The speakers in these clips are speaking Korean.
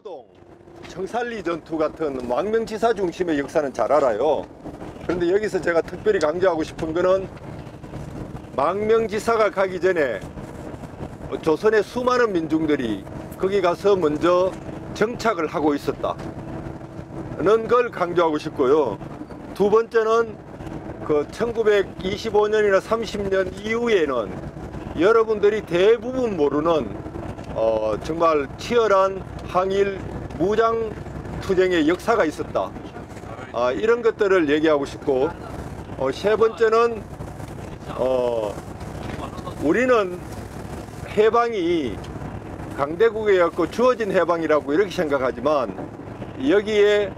한라동, 청산리 전투 같은 망명지사 중심의 역사는 잘 알아요. 그런데 여기서 제가 특별히 강조하고 싶은 거는 망명지사가 가기 전에 조선의 수많은 민중들이 거기 가서 먼저 정착을 하고 있었다는 걸 강조하고 싶고요. 두 번째는 그 1925년이나 30년 이후에는 여러분들이 대부분 모르는 정말 치열한 항일 무장 투쟁의 역사가 있었다. 이런 것들을 얘기하고 싶고, 세 번째는 우리는 해방이 강대국이었고 주어진 해방이라고 이렇게 생각하지만, 여기에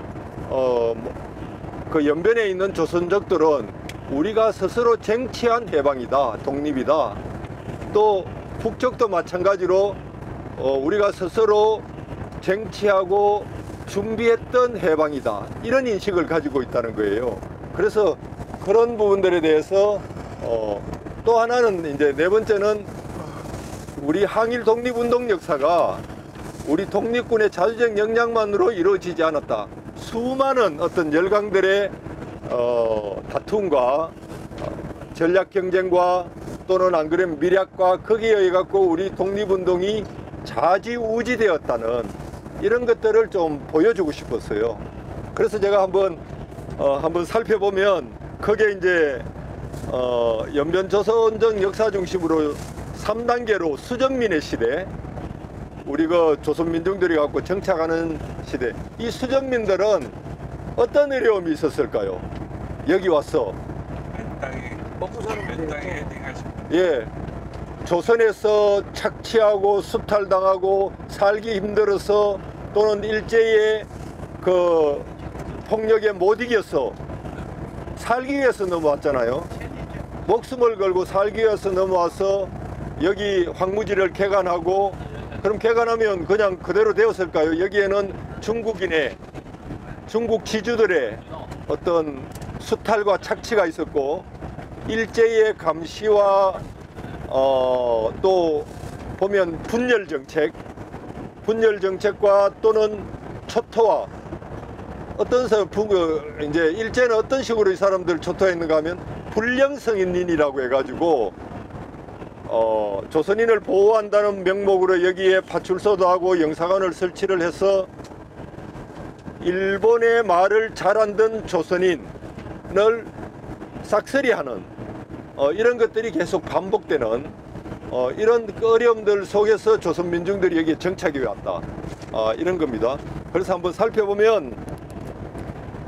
그 연변에 있는 조선족들은 우리가 스스로 쟁취한 해방이다, 독립이다. 또 북쪽도 마찬가지로 우리가 스스로 쟁취하고 준비했던 해방이다, 이런 인식을 가지고 있다는 거예요. 그래서 그런 부분들에 대해서 또 하나는, 이제 네 번째는 우리 항일 독립운동 역사가 우리 독립군의 자주적 역량만으로 이루어지지 않았다. 수많은 어떤 열강들의 다툼과 전략 경쟁과 또는 안 그러면 미략과 거기에 의해 갖고 우리 독립운동이 좌지우지되었다는 이런 것들을 좀 보여주고 싶었어요. 그래서 제가 한번 살펴보면, 거기에 이제 연변 조선정 역사 중심으로 3단계로 수전민의 시대, 우리 그 조선 민중들이 갖고 정착하는 시대, 이 수전민들은 어떤 어려움이 있었을까요? 여기 와서 먹고 사는 땅에 예, 조선에서 착취하고 수탈당하고 살기 힘들어서, 또는 일제의 그 폭력에 못 이겨서 살기 위해서 넘어왔잖아요. 목숨을 걸고 살기 위해서 넘어와서 여기 황무지를 개간하고, 그럼 개간하면 그냥 그대로 되었을까요? 여기에는 중국 지주들의 어떤 수탈과 착취가 있었고, 일제의 감시와 또 보면 분열 정책과 또는 초토화, 이제 일제는 어떤 식으로 이 사람들 초토화했는가 하면 불량성인이라고 해가지고 조선인을 보호한다는 명목으로 여기에 파출소도 하고 영사관을 설치를 해서 일본의 말을 잘 안던 조선인을 싹쓸이하는 이런 것들이 계속 반복되는 이런 어려움들 속에서 조선 민중들이 여기에 정착해 왔다, 이런 겁니다. 그래서 한번 살펴보면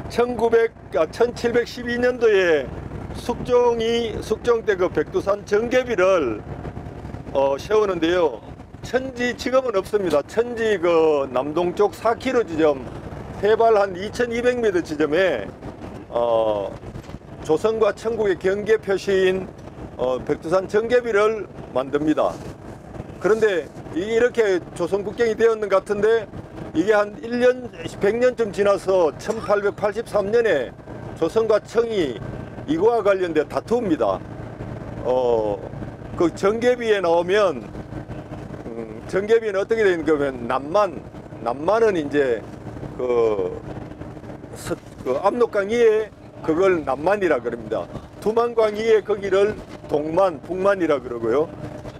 1712년도에 숙종 때 그 백두산 정계비를 세우는데요. 천지 지금은 없습니다. 천지 그 남동쪽 4km 지점, 해발 한 2200m 지점에 조선과 천국의 경계 표시인 백두산 정계비를 만듭니다. 그런데 이게 이렇게 조선 국경이 되었는 것 같은데, 이게 한 100년쯤 지나서 1883년에 조선과 청이 이거와 관련된 다투입니다. 그 정계비에 나오면 정계비는 어떻게 되는 거면 남만은 이제 그 압록강 위에 그걸 남만이라 그럽니다. 두만강 위에 거기를 동만, 북만이라 그러고요.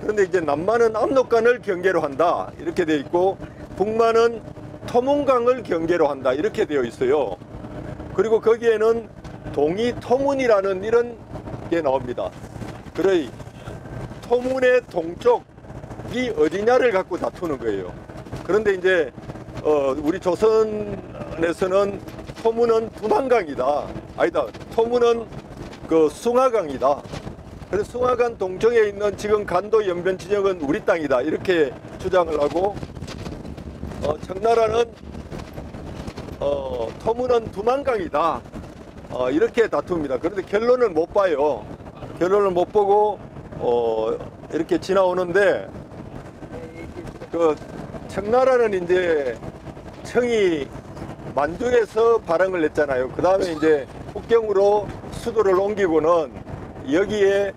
그런데 이제 남만은 압록강을 경계로 한다, 이렇게 되어 있고, 북만은 토문강을 경계로 한다, 이렇게 되어 있어요. 그리고 거기에는 동이토문이라는 이런 게 나옵니다. 그래, 토문의 동쪽이 어디냐를 갖고 다투는 거예요. 그런데 이제 우리 조선에서는 토문은 두만강이다, 아니다, 토문은 그 숭하강이다. 그래서 숭하강 동쪽에 있는 지금 간도 연변 지역은 우리 땅이다, 이렇게 주장을 하고, 청나라는 토문은 두만강이다, 이렇게 다툽니다. 그런데 결론을 못 봐요. 결론을 못 보고 이렇게 지나오는데, 그 청나라는 이제 청이 만주에서 발행을 냈잖아요. 그 다음에 이제 북경으로 수도를 옮기고는 여기에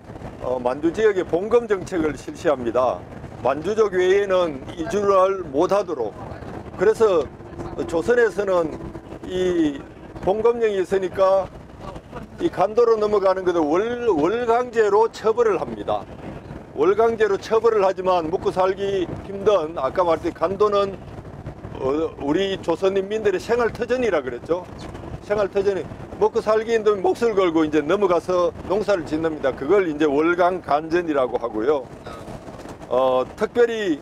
만주 지역의 봉검 정책을 실시합니다. 만주족 외에는 이주를 못하도록 그래서 조선에서는 이 봉검령이 있으니까 이 간도로 넘어가는 것을 월강제로 처벌을 합니다. 월강제로 처벌을 하지만 먹고 살기 힘든, 아까 말했듯이 간도는 우리 조선인민들의 생활터전이라 그랬죠. 생활터전이 먹고 살기 힘든 몫을 걸고 이제 넘어가서 농사를 짓습니다. 그걸 이제 월강간전이라고 하고요. 특별히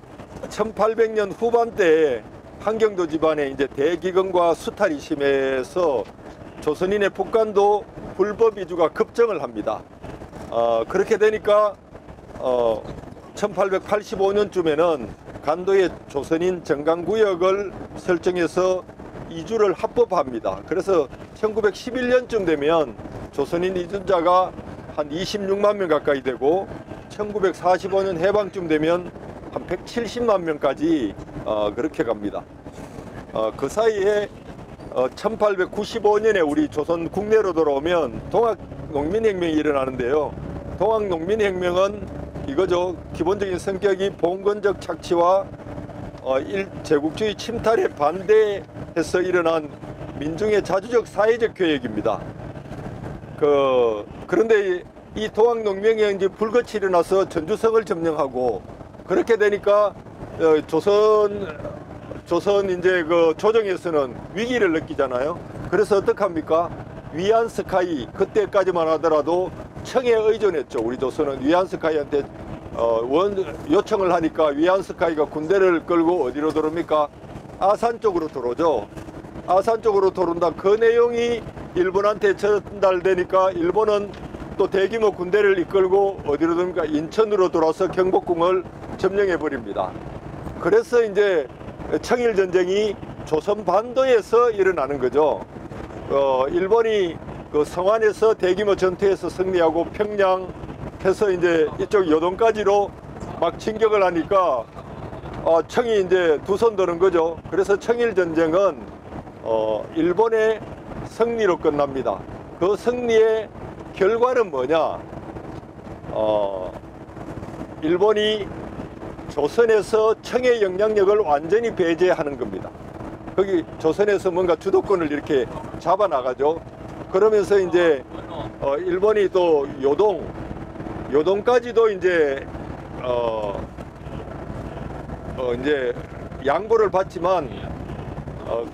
1800년 후반대에 한경도 집안에 이제 대기근과 수탈이 심해서 조선인의 북간도 불법 이주가 급증을 합니다. 그렇게 되니까 1885년쯤에는 간도의 조선인 정강구역을 설정해서 이주를 합법합니다. 그래서 1911년쯤 되면 조선인 이주자가 한 26만 명 가까이 되고 1945년 해방쯤 되면 한 170만 명까지 그렇게 갑니다. 그 사이에 1895년에 우리 조선 국내로 돌아오면 동학농민혁명이 일어나는데요. 동학농민혁명은 이거죠. 기본적인 성격이 봉건적 착취와 제국주의 침탈에 반대해서 일어난 민중의 자주적 사회적 교역입니다. 그런데 이 동학농민혁명이 이제 불같이 일어나서 전주성을 점령하고 그렇게 되니까 조선 이제 그 조정에서는 위기를 느끼잖아요. 그래서 어떻게 합니까? 위안스카이, 그때까지만 하더라도 청에 의존했죠. 우리 조선은 위안스카이한테 요청을 하니까 위안스카이가 군대를 끌고 어디로 들어옵니까? 아산 쪽으로 들어오죠. 아산 쪽으로 들어온다. 그 내용이 일본한테 전달되니까 일본은 또 대규모 군대를 이끌고 어디로 들어옵니까? 인천으로 돌아서 경복궁을 점령해 버립니다. 그래서 이제 청일전쟁이 조선 반도에서 일어나는 거죠. 일본이 그 성안에서 대규모 전투에서 승리하고 평양해서 이제 이쪽 요동까지로 막 진격을 하니까 청이 이제 두 손 드는 거죠. 그래서 청일전쟁은 일본의 승리로 끝납니다. 그 승리의 결과는 뭐냐? 일본이 조선에서 청의 영향력을 완전히 배제하는 겁니다. 거기 조선에서 뭔가 주도권을 이렇게 잡아나가죠. 그러면서 이제 일본이 또 요동까지도 이제 이제 양보를 받지만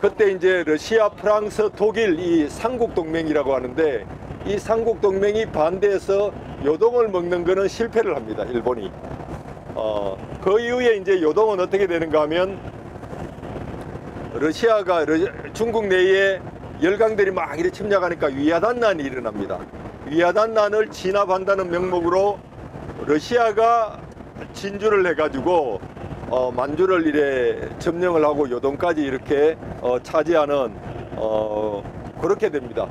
그때 이제 러시아, 프랑스, 독일 이 삼국 동맹이라고 하는데 이 삼국 동맹이 반대해서 요동을 먹는 거는 실패를 합니다. 일본이. 그 이후에 이제 요동은 어떻게 되는가 하면 러시아가 중국 내에 열강들이 막 이렇게 침략하니까 위야단난이 일어납니다. 위야단난을 진압한다는 명목으로 러시아가 진주를 해가지고 만주를 이래 점령을 하고 요동까지 이렇게 차지하는 그렇게 됩니다.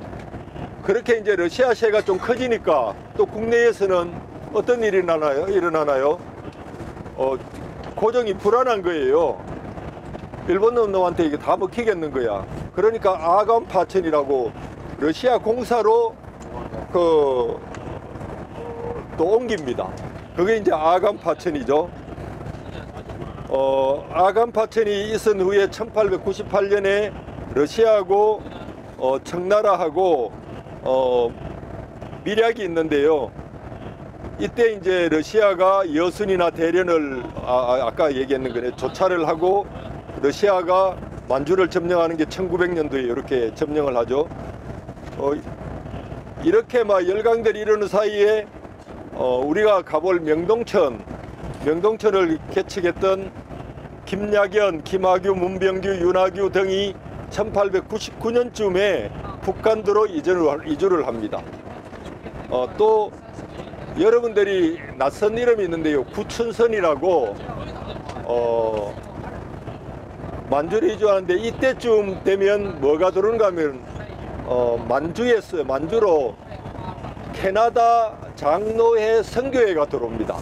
그렇게 이제 러시아 세가 좀 커지니까 또 국내에서는 어떤 일이 일어나나요? 고정이 불안한 거예요. 일본 놈한테 이게 다 먹히겠는 거야. 그러니까 아간 파천이라고 러시아 공사로 또 옮깁니다. 그게 이제 아간 파천이죠. 아간 파천이 있은 후에 1898년에 러시아하고 청나라하고 밀약이 있는데요. 이때 이제 러시아가 여순이나 대련을 아까 얘기했는 거네 조차를 하고 러시아가 만주를 점령하는 게 1900년도에 이렇게 점령을 하죠. 이렇게 막 열강들이 이러는 사이에 우리가 가볼 명동천을 개척했던 김약연, 김학유, 문병규, 윤학유 등이 1899년쯤에 북간도로 이주를 합니다. 또 여러분들이 낯선 이름이 있는데요. 구춘선이라고 만주를 이주하는데 이때쯤 되면 뭐가 들어오는가 하면 만주로 캐나다 장로회 선교회가 들어옵니다.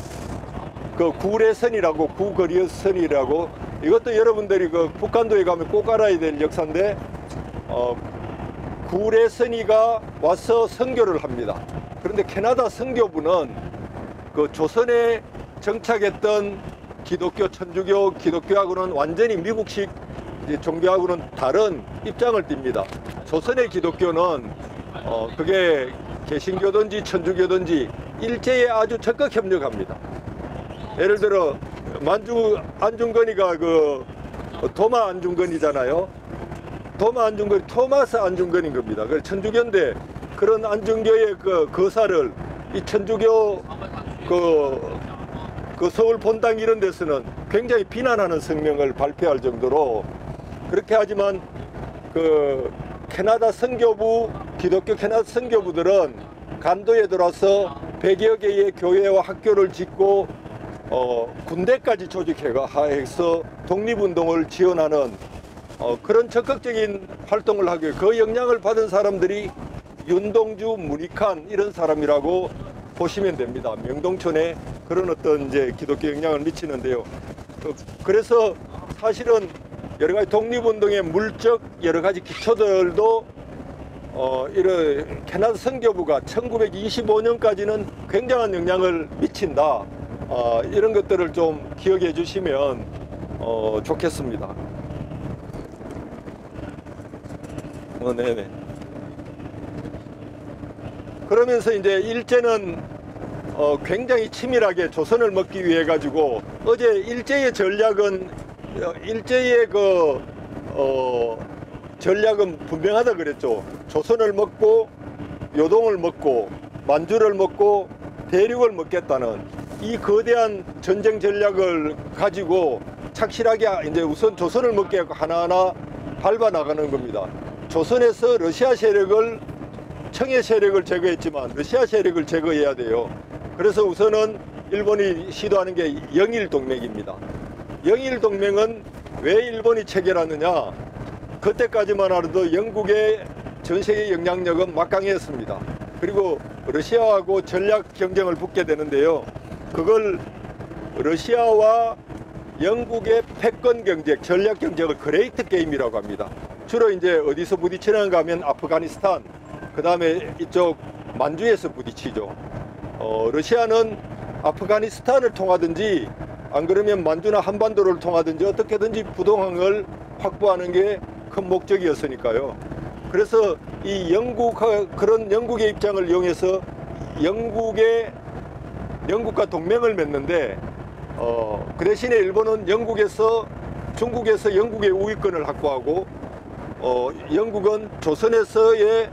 그 구례선이라고 구거리선이라고 이것도 여러분들이 그 북한도에 가면 꼭 알아야 될 역사인데 구례선이가 와서 선교를 합니다. 그런데 캐나다 선교부는 그 조선에 정착했던 기독교, 천주교, 기독교하고는 완전히 미국식 이제 종교하고는 다른 입장을 띱니다. 조선의 기독교는 그게 개신교든지 천주교든지 일제에 아주 적극 협력합니다. 예를 들어 만주 안중근이가 그 도마 안중근이잖아요. 도마 안중근이 토마스 안중근인 겁니다. 그 천주교인데 그런 안중교의 그 거사를 이 천주교 그 서울 본당 이런 데서는 굉장히 비난하는 성명을 발표할 정도로 그렇게 하지만 그 캐나다 선교부 기독교 캐나다 선교부들은 간도에 들어와서 100여 개의 교회와 학교를 짓고 군대까지 조직해서 독립운동을 지원하는 그런 적극적인 활동을 하기 위해 그 영향을 받은 사람들이 윤동주, 문익환 이런 사람이라고 보시면 됩니다. 명동촌에 그런 어떤 이제 기독교 영향을 미치는데요. 그래서 사실은 여러 가지 독립운동의 물적 여러 가지 기초들도 이런 캐나다 선교부가 1925년까지는 굉장한 영향을 미친다. 이런 것들을 좀 기억해 주시면 좋겠습니다. 네네. 그러면서 이제 일제는 굉장히 치밀하게 조선을 먹기 위해 가지고 어제 일제의 전략은 일제의 전략은 분명하다 그랬죠. 조선을 먹고 요동을 먹고 만주를 먹고 대륙을 먹겠다는 이 거대한 전쟁 전략을 가지고 착실하게 이제 우선 조선을 먹게 하나하나 밟아 나가는 겁니다. 조선에서 러시아 세력을 청해 세력을 제거했지만 러시아 세력을 제거해야 돼요. 그래서 우선은 일본이 시도하는 게 영일동맹입니다. 영일동맹은 왜 일본이 체결하느냐? 그때까지만 하더라도 영국의 전 세계 영향력은 막강했습니다. 그리고 러시아하고 전략 경쟁을 붙게 되는데요. 그걸 러시아와 영국의 패권 경쟁, 전략 경쟁을 그레이트 게임이라고 합니다. 주로 이제 어디서 부딪히는가 하면 아프가니스탄, 그 다음에 이쪽 만주에서 부딪히죠. 러시아는 아프가니스탄을 통하든지 안 그러면 만주나 한반도를 통하든지 어떻게든지 부동항을 확보하는 게 큰 목적이었으니까요. 그래서 이 그런 영국의 입장을 이용해서 영국과 동맹을 맺는데 그 대신에 일본은 중국에서 영국의 우위권을 확보하고 영국은 조선에서의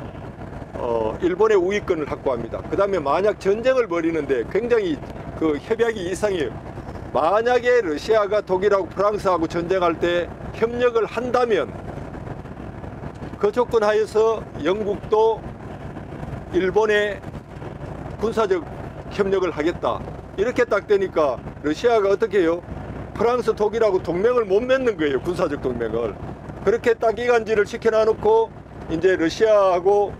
일본의 우위권을 확보합니다. 그 다음에 만약 전쟁을 벌이는데 굉장히 그 협약이 이상해요. 만약에 러시아가 독일하고 프랑스하고 전쟁할 때 협력을 한다면 그 조건 하에서 영국도 일본의 군사적 협력을 하겠다. 이렇게 딱 되니까 러시아가 어떻게 해요? 프랑스, 독일하고 동맹을 못 맺는 거예요. 군사적 동맹을. 그렇게 딱 이간질을 시켜놔놓고 이제 러시아하고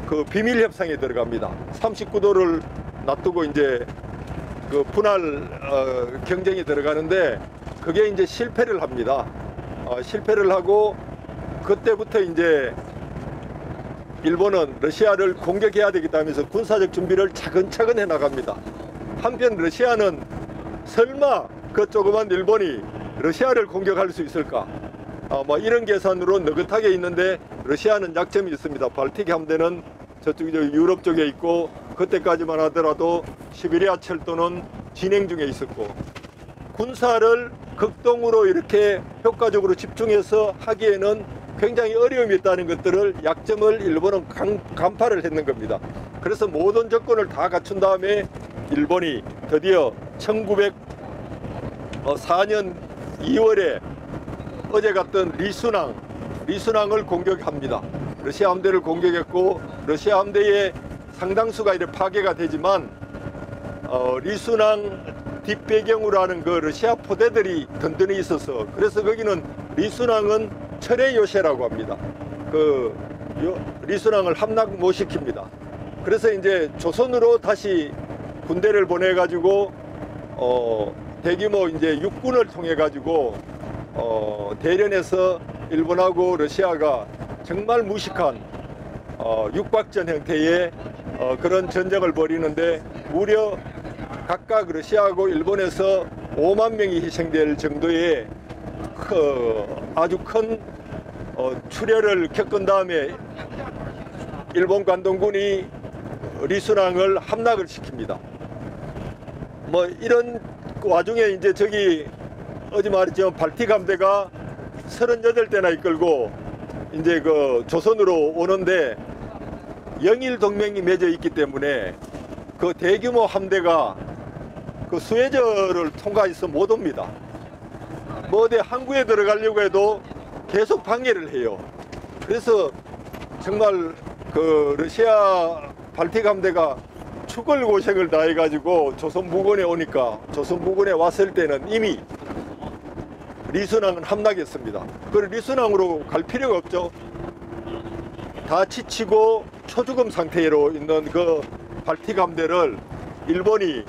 그 비밀 협상에 들어갑니다. 39도를 놔두고 이제 그 분할 경쟁에 들어가는데 그게 이제 실패를 합니다. 실패를 하고 그때부터 이제 일본은 러시아를 공격해야 되겠다 하면서 군사적 준비를 차근차근 해 나갑니다. 한편 러시아는 설마 그 조그만 일본이 러시아를 공격할 수 있을까? 뭐 이런 계산으로 느긋하게 있는데 러시아는 약점이 있습니다. 발틱 함대는 저쪽 유럽 쪽에 있고 그때까지만 하더라도 시베리아 철도는 진행 중에 있었고 군사를 극동으로 이렇게 효과적으로 집중해서 하기에는 굉장히 어려움이 있다는 것들을 약점을 일본은 간파를 했는 겁니다. 그래서 모든 조건을 다 갖춘 다음에 일본이 드디어 1904년 2월에 어제 갔던 리순항을 공격합니다. 러시아 함대를 공격했고 러시아 함대의 상당수가 이렇게 파괴가 되지만 리순항 뒷배경으로 하는 그 러시아 포대들이 든든히 있어서 그래서 거기는 리순항은 철의 요새라고 합니다. 그 리순항을 함락 못 시킵니다. 그래서 이제 조선으로 다시 군대를 보내 가지고 대규모 이제 육군을 통해 가지고 대련에서 일본하고 러시아가 정말 무식한 육박전 형태의 그런 전쟁을 벌이는데 무려 각각 러시아하고 일본에서 5만 명이 희생될 정도의 아주 큰 출혈을 겪은 다음에 일본 관동군이 리순왕을 함락을 시킵니다. 뭐 이런 와중에 이제 저기 어제 말했지만 발틱 함대가 38대나 이끌고 이제 그 조선으로 오는데 영일 동맹이 맺어 있기 때문에 그 대규모 함대가 그 수에즈를 통과해서 못 옵니다. 뭐 어디 항구에 들어가려고 해도 계속 방해를 해요. 그래서 정말 그 러시아 발틱 함대가 죽을 고생을 다 해가지고 조선 부근에 오니까 조선 부근에 왔을 때는 이미 리순왕은 함락했습니다. 그리고 리순왕으로 갈 필요가 없죠. 다 지치고 초죽음 상태로 있는 그 발틱 함대를 일본이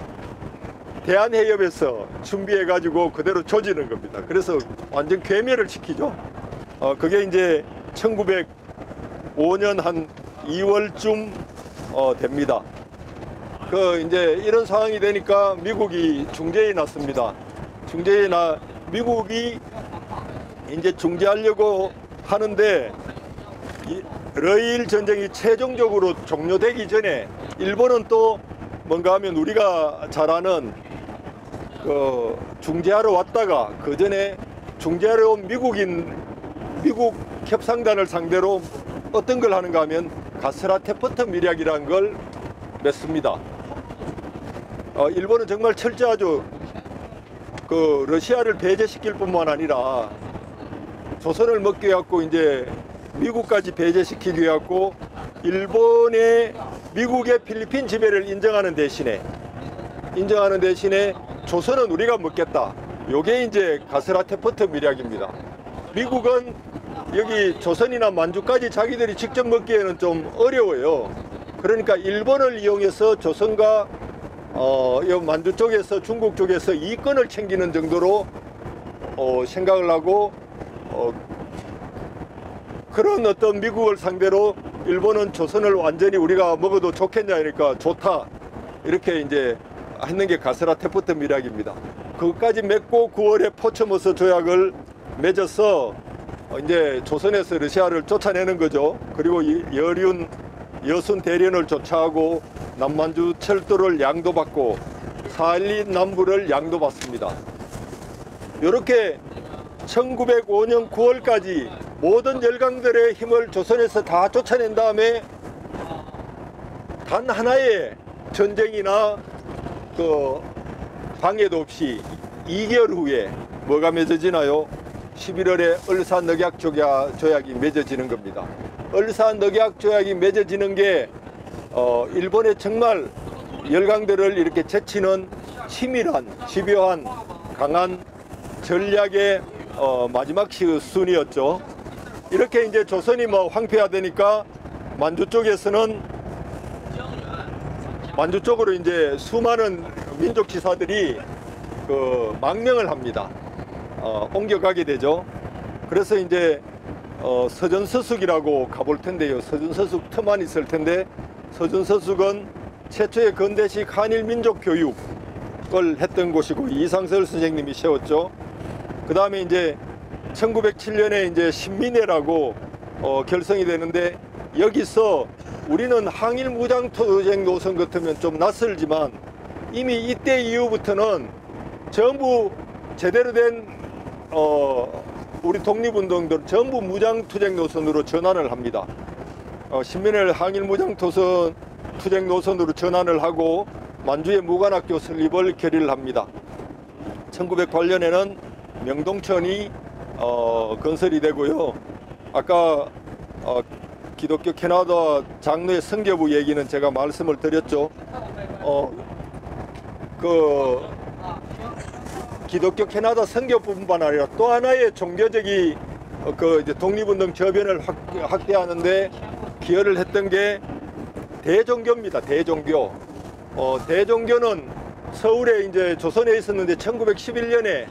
대한해협에서 준비해가지고 그대로 조지는 겁니다. 그래서 완전 괴멸을 시키죠. 그게 이제 1905년 한 2월쯤 됩니다. 그 이제 이런 상황이 되니까 미국이 중재에 났습니다. 미국이 이제 중재하려고 하는데 러일 전쟁이 최종적으로 종료되기 전에 일본은 또 뭔가 하면 우리가 잘 아는 그 중재하러 왔다가 그 전에 중재하러 온 미국 협상단을 상대로 어떤 걸 하는가 하면 가스라테포트 밀약이라는 걸 맺습니다. 일본은 정말 철저하죠. 그 러시아를 배제시킬 뿐만 아니라 조선을 먹기 위해서 이제 미국까지 배제시키기 위해서 미국의 필리핀 지배를 인정하는 대신에 조선은 우리가 먹겠다. 요게 이제 가스라테포트 밀약입니다. 미국은 여기 조선이나 만주까지 자기들이 직접 먹기에는 좀 어려워요. 그러니까 일본을 이용해서 조선과 만주 쪽에서 중국 쪽에서 이권을 챙기는 정도로 생각을 하고 그런 어떤 미국을 상대로 일본은 조선을 완전히 우리가 먹어도 좋겠냐 하니까 좋다 이렇게 이제 했는 게 가스라테포트 밀약입니다. 그것까지 맺고 9월에 포츠모스 조약을 맺어서 이제 조선에서 러시아를 쫓아내는 거죠. 그리고 여순 대련을 쫓아하고 남만주 철도를 양도받고 사할린 남부를 양도받습니다. 이렇게 1905년 9월까지 모든 열강들의 힘을 조선에서 다 쫓아낸 다음에 단 하나의 전쟁이나 그 방해도 없이 2개월 후에 뭐가 맺어지나요? 11월에 을사늑약 조약이 맺어지는 겁니다. 을사늑약 조약이 맺어지는 게 일본의 정말 열강들을 이렇게 제치는 치밀한 집요한 강한 전략의 마지막 순이었죠. 이렇게 이제 조선이 뭐 황폐화되니까 만주 쪽으로 이제 수많은 민족 지사들이 그 망명을 합니다. 옮겨가게 되죠. 그래서 이제 서전서숙이라고 가볼 텐데요. 서전서숙 터만 있을 텐데 서전서숙은 최초의 근대식 한일 민족 교육을 했던 곳이고 이상설 선생님이 세웠죠. 그 다음에 이제 1907년에 이제 신민회라고 결성이 되는데 여기서 우리는 항일 무장투쟁 노선 같으면 좀 낯설지만 이미 이때 이후부터는 전부 제대로 된 우리 독립운동들 전부 무장투쟁 노선으로 전환을 합니다. 신민회를 항일 무장투쟁 노선으로 전환을 하고 만주의 무관학교 설립을 결의를 합니다. 1908년에는 명동천이 건설이 되고요. 아까 기독교 캐나다 장로의 선교부 얘기는 제가 말씀을 드렸죠. 그 기독교 캐나다 선교뿐만 아니라 또 하나의 종교적인 그 이제 독립운동 저변을 확대하는데 기여를 했던 게 대종교입니다. 대종교. 대종교는 서울에 이제 조선에 있었는데 1911년에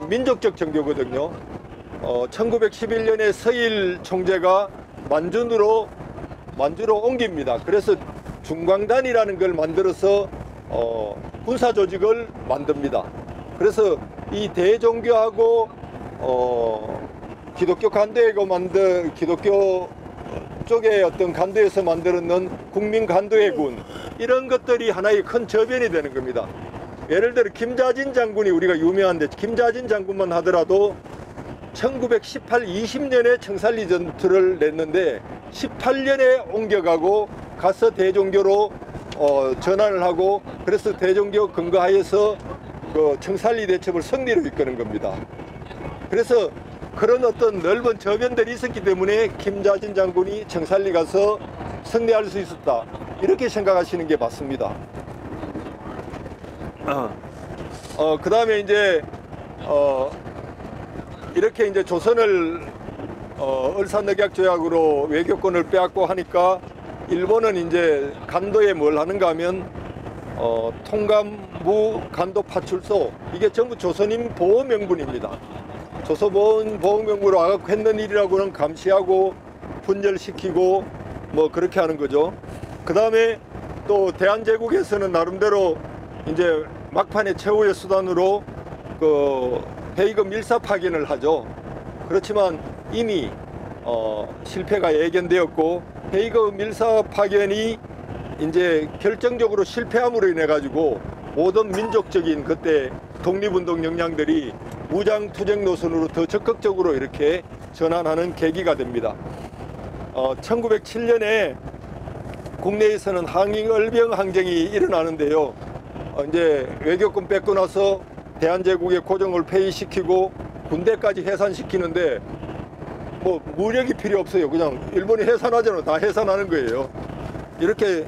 민족적 종교거든요. 1911년에 서일 총재가 만주로 옮깁니다. 그래서 중광단이라는 걸 만들어서 군사 조직을 만듭니다. 그래서 이 대종교하고 기독교 간도회가 기독교 쪽의 어떤 간도에서 만들었는 국민 간도회군, 이런 것들이 하나의 큰 저변이 되는 겁니다. 예를 들어 김자진 장군이 우리가 유명한데, 김자진 장군만 하더라도 1918, 20년에 청산리 전투를 냈는데 18년에 옮겨가고 가서 대종교로 전환을 하고, 그래서 대종교 근거하에서 그 청산리 대첩을 승리로 이끄는 겁니다. 그래서 그런 어떤 넓은 저변들이 있었기 때문에 김자진 장군이 청산리 가서 승리할 수 있었다, 이렇게 생각하시는 게 맞습니다. 그 다음에 이제 이렇게 이제 조선을 을사늑약 조약으로 외교권을 빼앗고 하니까 일본은 이제 간도에 뭘 하는가 하면 통감무 간도 파출소, 이게 전부 조선인 보호 명분입니다. 조선 보호 명분으로 와갖고 했는 일이라고는 감시하고 분열시키고 뭐 그렇게 하는 거죠. 그 다음에 또 대한제국에서는 나름대로 이제 막판에 최후의 수단으로 그 해이금 밀사 파견을 하죠. 그렇지만 이미 실패가 예견되었고, 해이금 밀사 파견이 이제 결정적으로 실패함으로 인해 가지고 모든 민족적인 그때 독립운동 역량들이 무장투쟁 노선으로 더 적극적으로 이렇게 전환하는 계기가 됩니다. 1907년에 국내에서는 항일얼병 항쟁이 일어나는데요. 이제 외교권 뺏고 나서 대한제국의 고정을 폐위시키고 군대까지 해산시키는데 뭐 무력이 필요 없어요. 그냥 일본이 해산하잖아요. 다 해산하는 거예요. 이렇게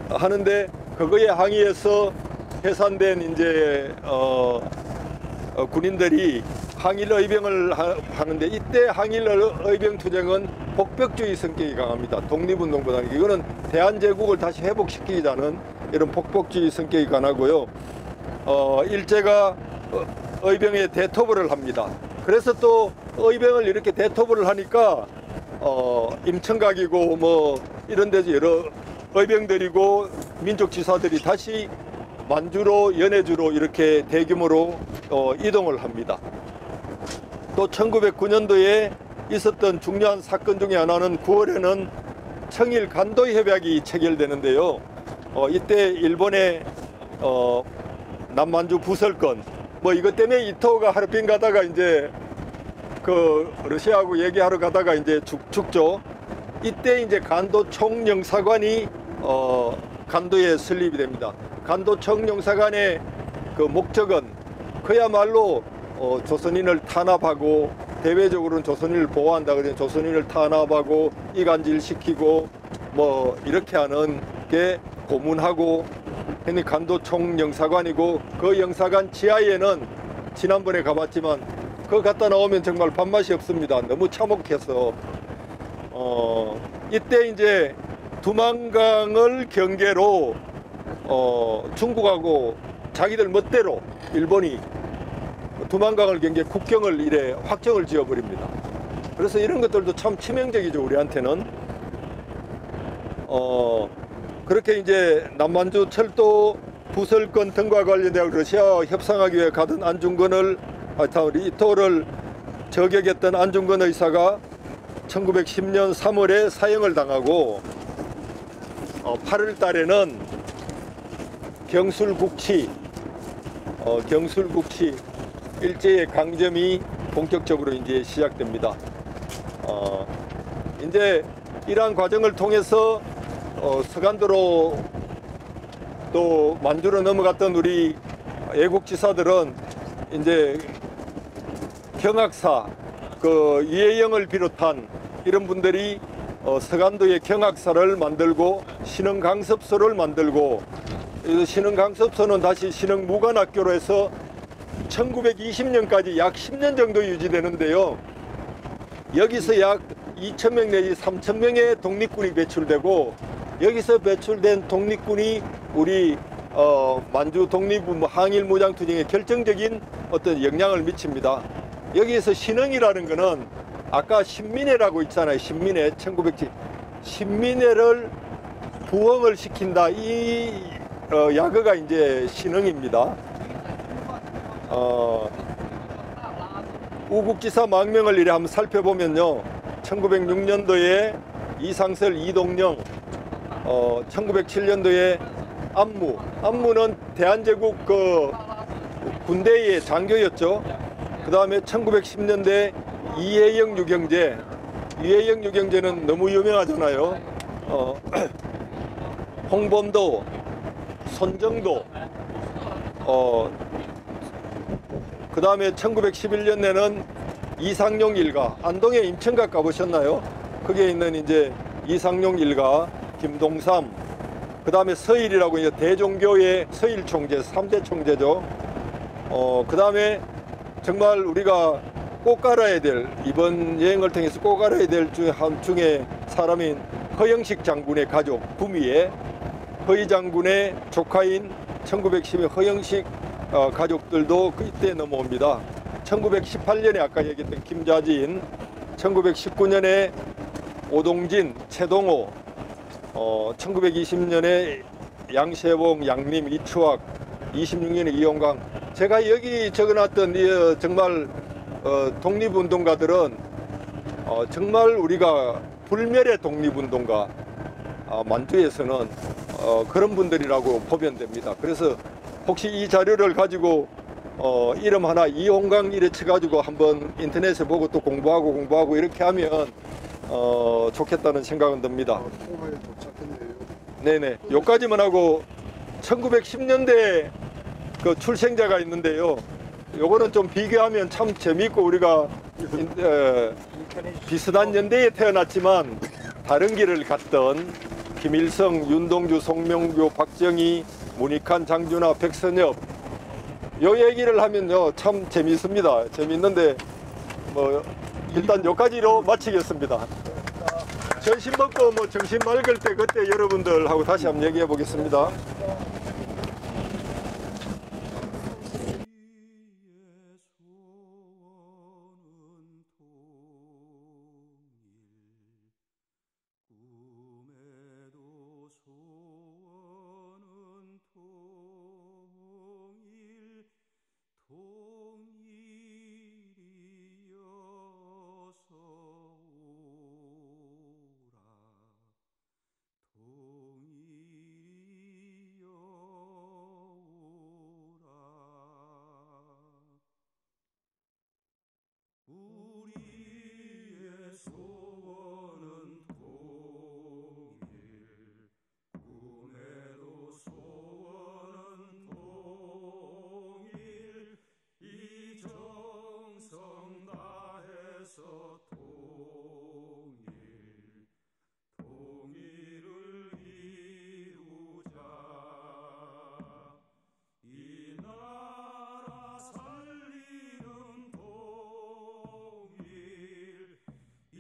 하는데 그거에 항의해서 해산된 이제 군인들이 항일의병을 하는데, 이때 항일의병 투쟁은 복벽주의 성격이 강합니다. 독립운동보다는 이거는 대한제국을 다시 회복시키자는 이런 복벽주의 성격이 강하고요. 일제가 의병에 대토벌을 합니다. 그래서 또 의병을 이렇게 대토벌을 하니까 임청각이고 뭐 이런 데서 여러 의병들이고 민족지사들이 다시 만주로, 연해주로 이렇게 대규모로 이동을 합니다. 또 1909년도에 있었던 중요한 사건 중에 하나는 9월에는 청일 간도협약이 체결되는데요. 이때 일본의 남만주 부설권, 뭐 이것 때문에 이토가 하루빈 가다가 이제 그 러시아하고 얘기하러 가다가 이제 죽죠. 이때 이제 간도 총영사관이 간도에 설립이 됩니다. 간도 총영사관의 그 목적은 그야말로 조선인을 탄압하고, 대외적으로는 조선인을 보호한다 그러면 조선인을 탄압하고 이간질시키고 뭐 이렇게 하는 게 고문하고 했는 간도 총영사관이고, 그 영사관 지하에는 지난번에 가봤지만 그거 갔다 나오면 정말 밥맛이 없습니다. 너무 참혹해서. 이때 이제 두만강을 경계로 중국하고 자기들 멋대로 일본이 두만강을 경계 국경을 이래 확정을 지어버립니다. 그래서 이런 것들도 참 치명적이죠, 우리한테는. 그렇게 이제 남만주 철도 부설권 등과 관련되어 러시아와 협상하기 위해 가던 안중근을, 이토를 저격했던 안중근 의사가 1910년 3월에 사형을 당하고 8월 달에는 경술국치 일제의 강점이 본격적으로 이제 시작됩니다. 이제 이러한 과정을 통해서 서간도로 또 만주로 넘어갔던 우리 애국지사들은 이제 경학사, 그 이혜영을 비롯한 이런 분들이 서간도의 경학사를 만들고 신흥강습소를 만들고, 신흥강습소는 다시 신흥무관학교로 해서 1920년까지 약 10년 정도 유지되는데요. 여기서 약 2,000명 내지 3,000명의 독립군이 배출되고, 여기서 배출된 독립군이 우리 만주 독립 항일 무장투쟁에 결정적인 어떤 영향을 미칩니다. 여기에서 신흥이라는 거는 아까 신민회라고 있잖아요. 신민회 1907 신민회를 부흥을 시킨다, 이 야거가 이제 신흥입니다. 우국지사 망명을 이래 한번 살펴보면요, 1906년도에 이상설, 이동영, 1907년도에 안무는 대한제국 그 군대의 장교였죠. 그 다음에 1910년대 이혜영 유경재는 너무 유명하잖아요. 홍범도, 손정도, 그 다음에 1911년에는 이상용 일가, 안동에 임천각 가보셨나요? 거기에 있는 이제 이상용 일가, 김동삼, 그 다음에 서일이라고 이제 대종교의 서일 총재, 3대 총재죠. 그 다음에 정말 우리가 꼭 알아야 될, 이번 여행을 통해서 꼭 알아야 될 중에 사람인 허영식 장군의 가족, 구미에 허희 장군의 조카인 1912 허영식 가족들도 그때 넘어옵니다. 1918년에 아까 얘기했던 김자진, 1919년에 오동진, 최동호, 1920년에 양세봉, 양림, 이추학, 26년에 이용강. 제가 여기 적어놨던 정말 독립운동가들은 정말 우리가 불멸의 독립운동가, 만주에서는 그런 분들이라고 보면 됩니다. 그래서 혹시 이 자료를 가지고 이름 하나 이용강 이래 쳐가지고 한번 인터넷에 보고 또 공부하고 이렇게 하면 좋겠다는 생각은 듭니다. 통화에 도착했네요. 네네. 요까지만 하고 1910년대 그 출생자가 있는데요. 요거는 좀 비교하면 참 재미있고 우리가 비슷한 연대에 태어났지만 다른 길을 갔던 김일성, 윤동주, 송명교, 박정희, 문익환, 장준하, 백선엽, 요 얘기를 하면요 참 재미있습니다. 재미있는데 뭐 일단 요까지로 마치겠습니다. 점심 먹고 뭐 정신 맑을 때 그때 여러분들하고 다시 한번 얘기해 보겠습니다. 우리의 소원은 통일, 꿈에도 소원은 통일, 이 정성 다해서 통일을 이루자. 이 나라 살리는 통일, 이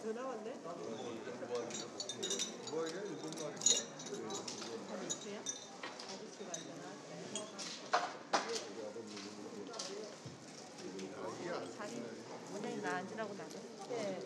더 나왔네? 아저씨야? 아저씨가 이제 나왔어요. 자리 원장님 나 앉으라고 놔뒀어. 네.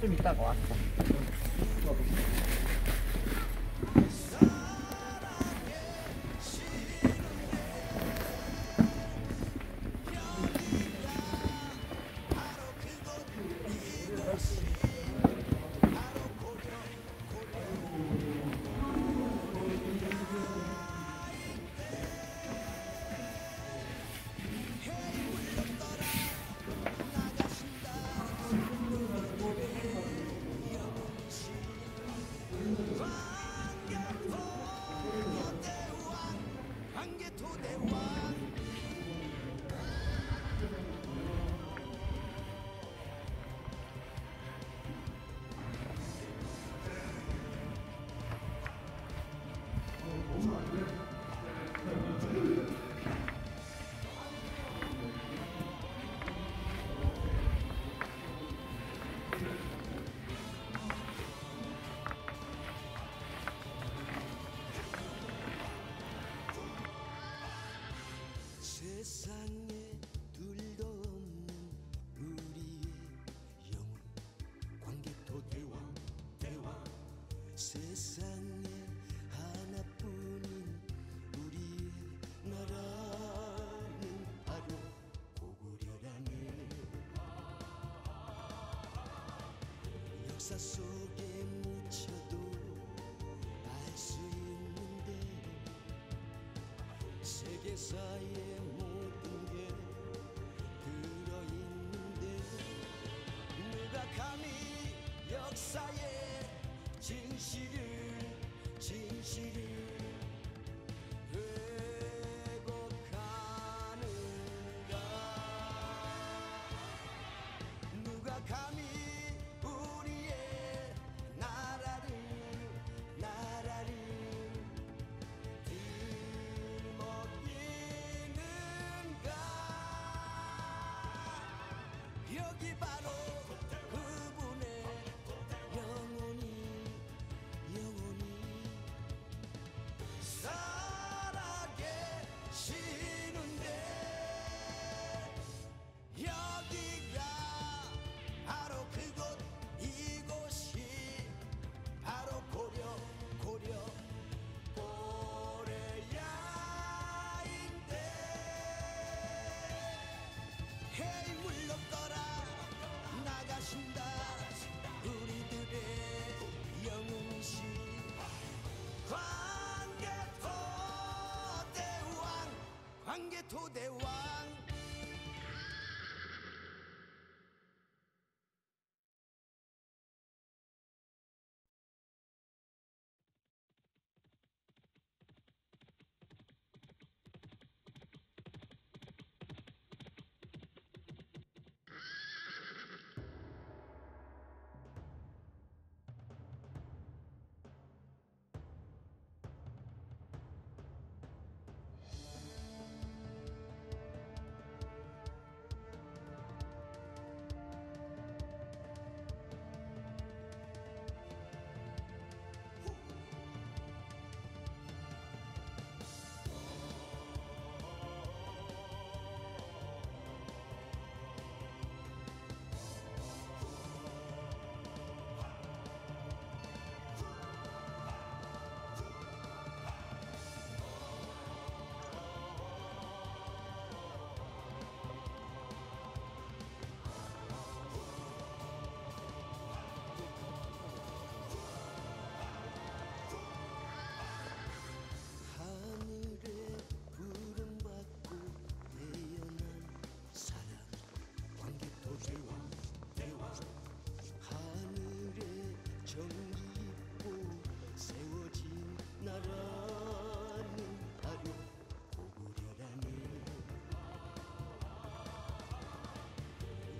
좀 이따가 왔어. 세상에 둘도 없는 우리의 영혼 광개토 대왕 세상에 하나뿐인 우리의 나라는 바로 고구려라네. 역사 속에 묻혀도 알 수 있는데 세계사의 모든 게 들어있는데 누가 감히 역사의 진실을 왜곡하는가. 누가 감히 우리의 나라를 들먹이는가. 여기 바로 그분의 영혼이 살아계시는데 여기가 바로 그곳, 이곳이 바로 고려야인데 헤이 물러떠라 나가신다 우리들의 영웅시 광개토대왕.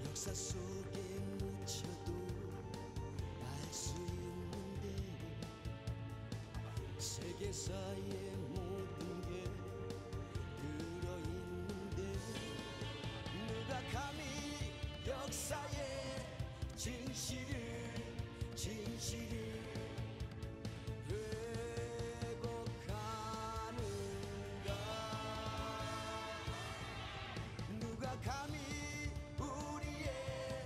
역사 속에 묻혀도 알 수 있는데 세계사의 모든 게 들어있는데 누가 감히 역사의 진실을 왜곡하는가. 누가 감히 우리의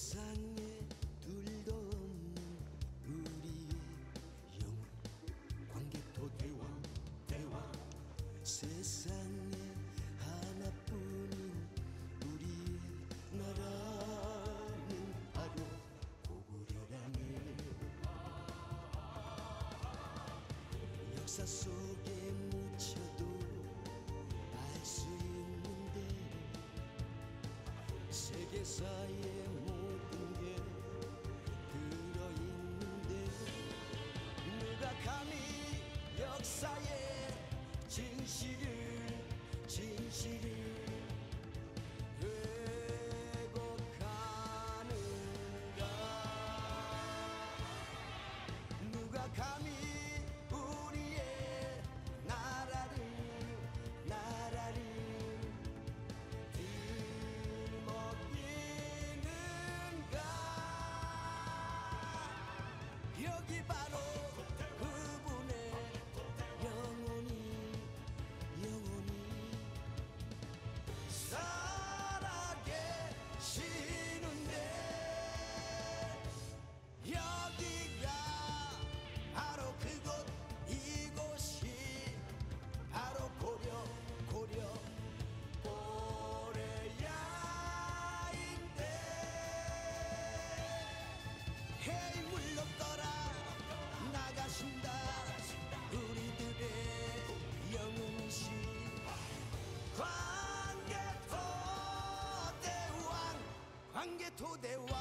세상에 둘도 없는 우리의 영혼 광개토 대왕 세상에 하나뿐인 우리의 나라는 바로 고구려라네. 역사 속에 묻혀도 알 수 있는데 세계사의 모든 게 들어있는데 누가 감히 역사의 진실을 왜곡하는가. 누가 감히 우리의 나라를 뒤먹이는가. 여기 바로 그분의 영혼이 살아계시는데 여기가 바로 그곳 이곳이 바로 고려야인데 헤이 물러떠라 나가신다 우리들의 영웅시 광개토대왕.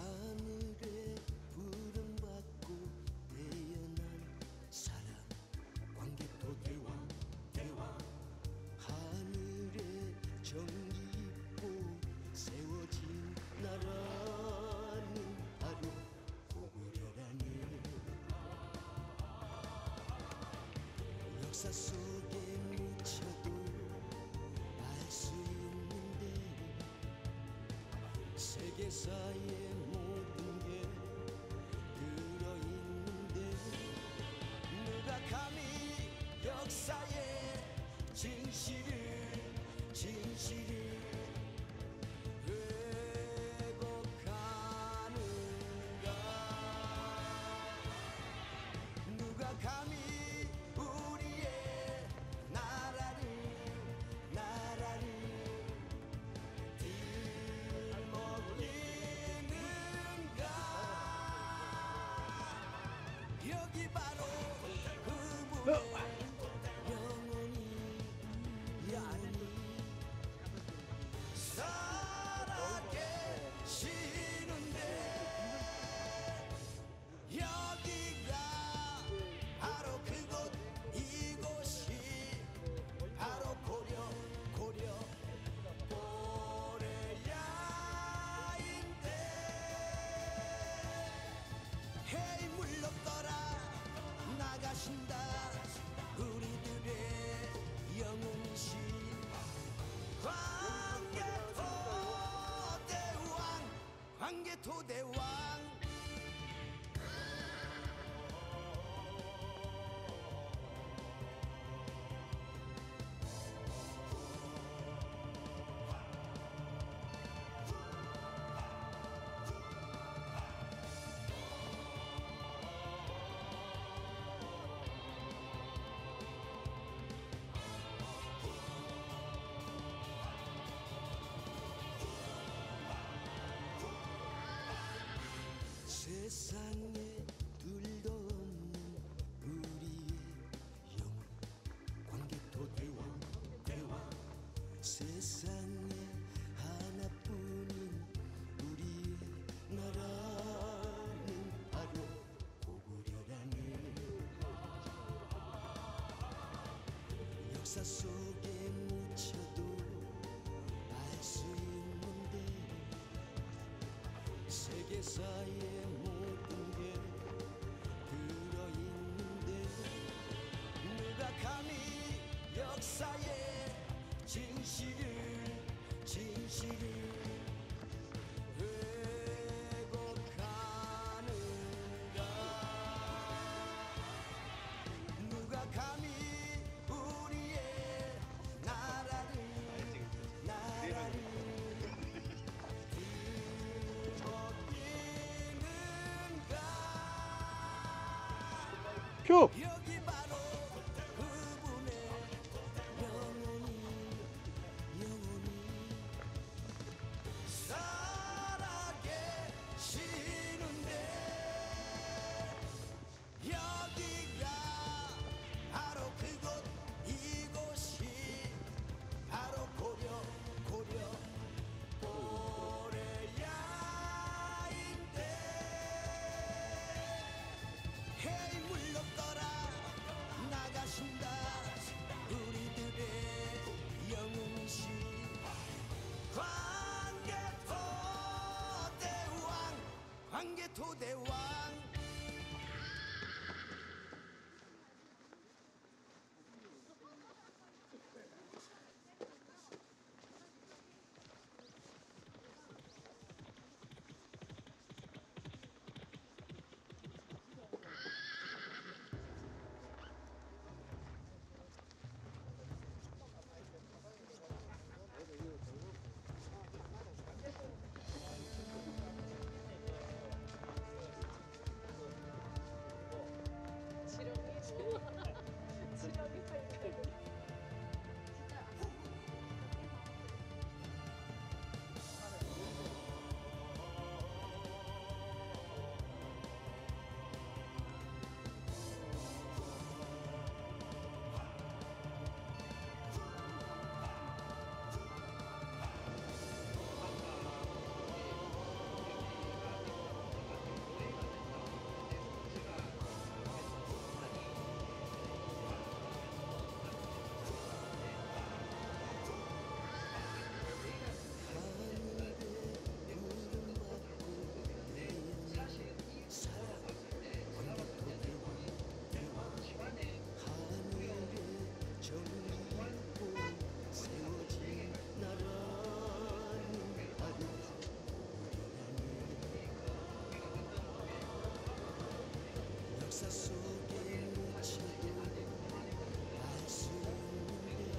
하늘에 부름받고 태어난 사람 광개토대왕. 하늘에 정기 입고 세워진 나라는 바로 고구려라네. 역사 속에 묻혀도 알 수 있는데 세계사의 모든 게 들어있는데 누가 감히 역사의 진실을 왜곡하는가. 누가 감히 우리의 나라를 뒤먹이는가. 여기 바로 그분의 영혼이 세상에 둘도 없는 우리의 영혼 광개토 대왕 세상에 하나뿐인 우리의 나라는 바로 고구려라네. 역사 속에 묻혀도 알 수 있는데 세계사의 모든 게 들어있는데 누가 감히 역사의 진실을 왜곡하는가. 누가 감히 우리의 나라를 큐! 여기 바로 그분의 영혼이 살아계시는데 여기가 바로 그곳 이곳이 바로 고려야인데 헤이 물러떠라 나가신다 우리들의 영웅이시 광개토대왕 역사 속에 묻혀도 알 수 있는데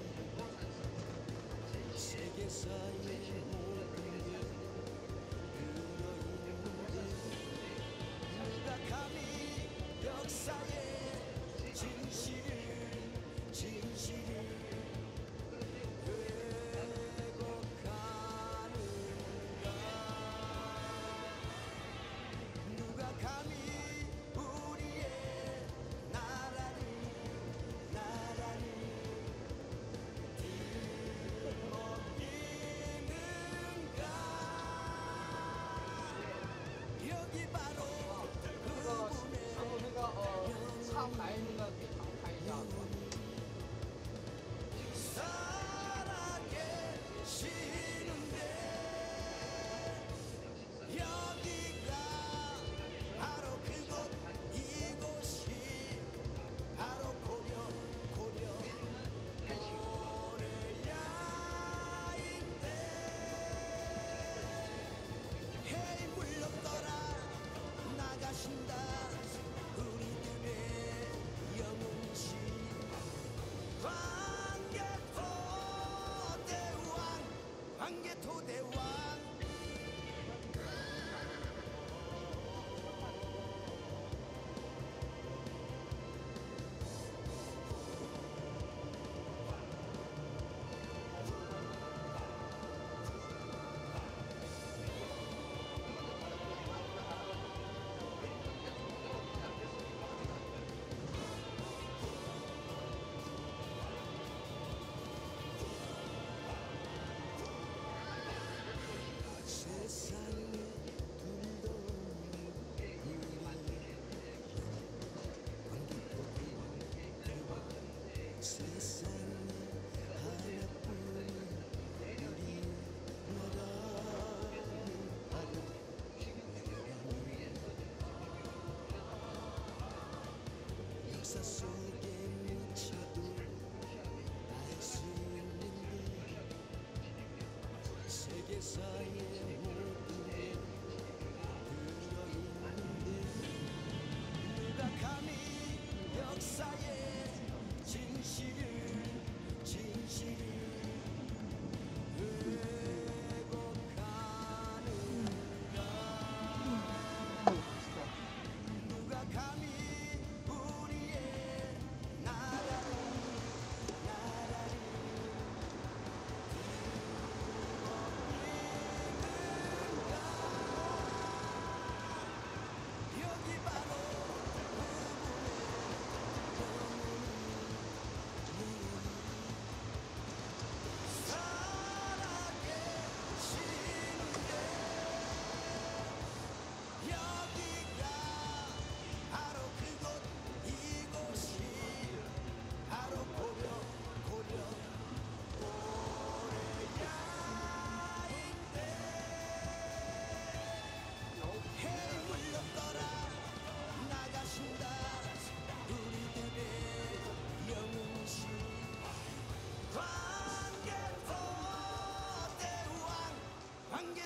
세계사의 모든 게 들어있는데 누가 감히 역사의 진실을 왜곡하는가. 누가 감히 우리의 나라를 뒤먹이는가. 여기 바로 그분의 살아계시는데 여기가 바로 그곳 이곳이 바로 고려야인데 헤이 물러떠라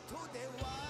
토대왕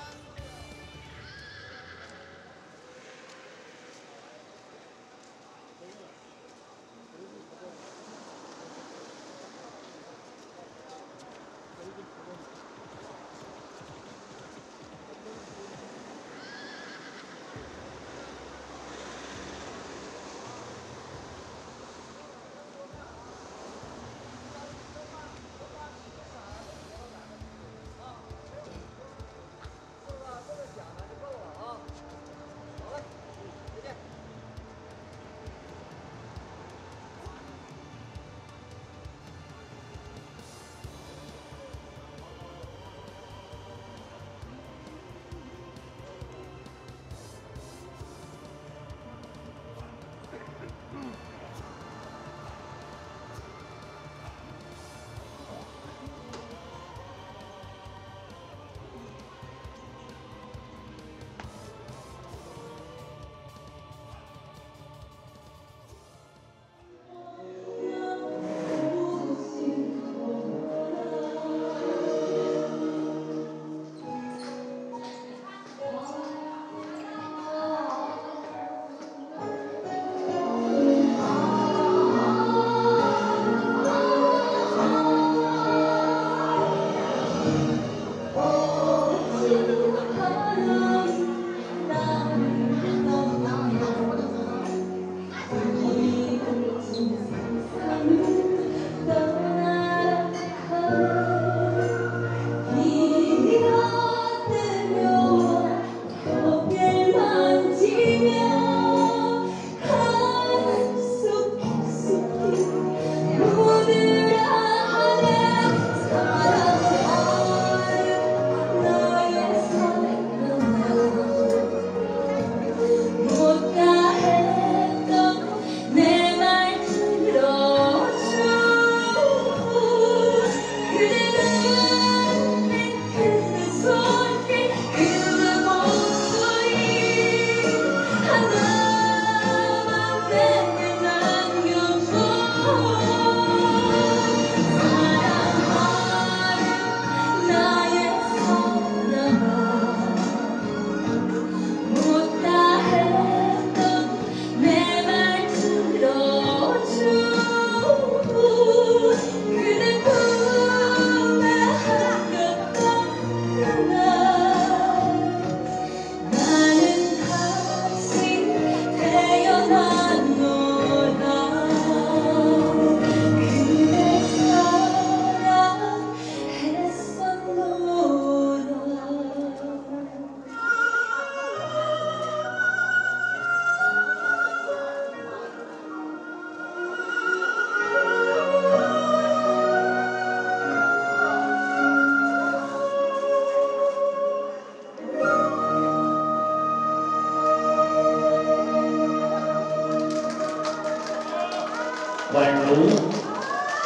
宛如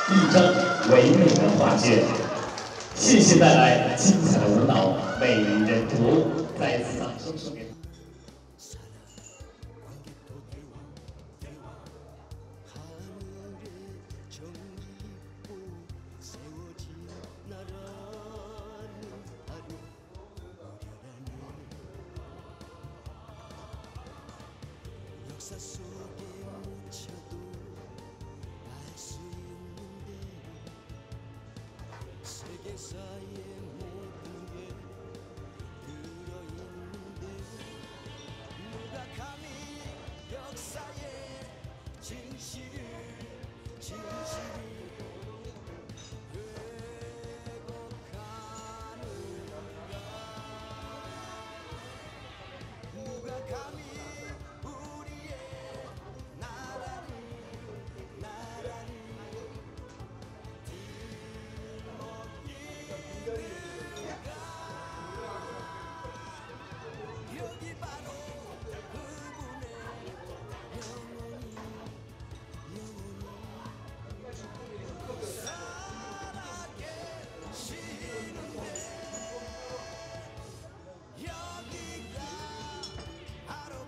一张唯美的画卷。谢谢带来精彩的舞蹈《美人图》，再次掌声送给。 역사 속에 묻혀도 알 수 있는데 세계사의 모든 게 들어있는데 누가 감히 역사의 진실을 왜곡하는가 누가 감히 우리의 나라를 여기 바로 그분의 영혼이 살아계시는데 여기가 바로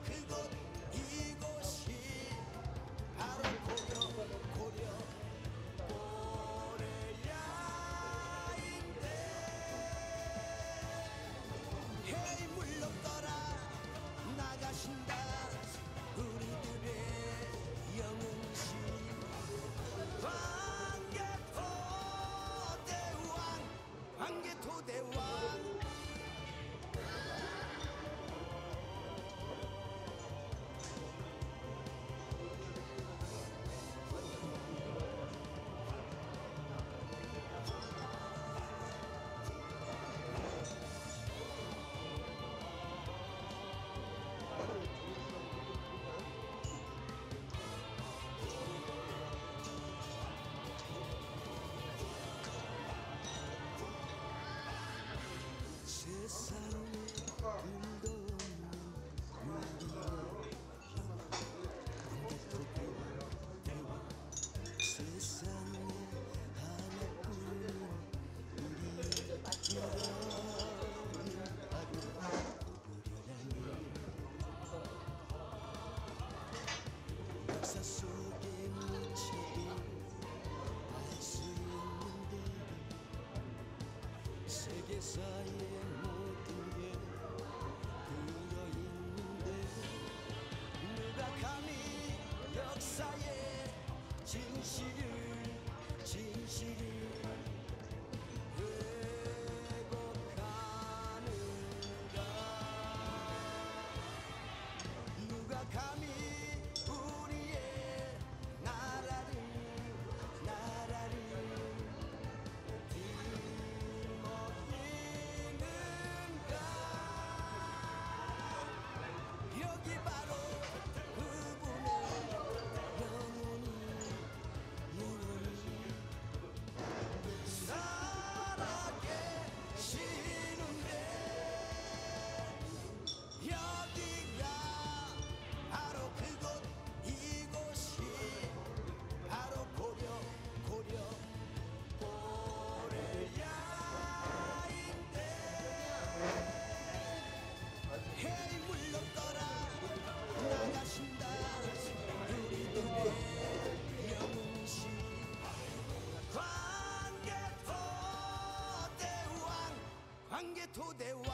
세상의 모든 게 들어있는데 누가 감히 역사의 진실을 왜곡하는가. 누가 감히 우리의 나라를 뒷먹이는가. 여기 바로 그분의 영혼이 살아계시는데 여기가 바로 그곳 이곳이 바로 고려야인데 헤이 물러떠라 나가신다 우리들의 영웅시 광개토대왕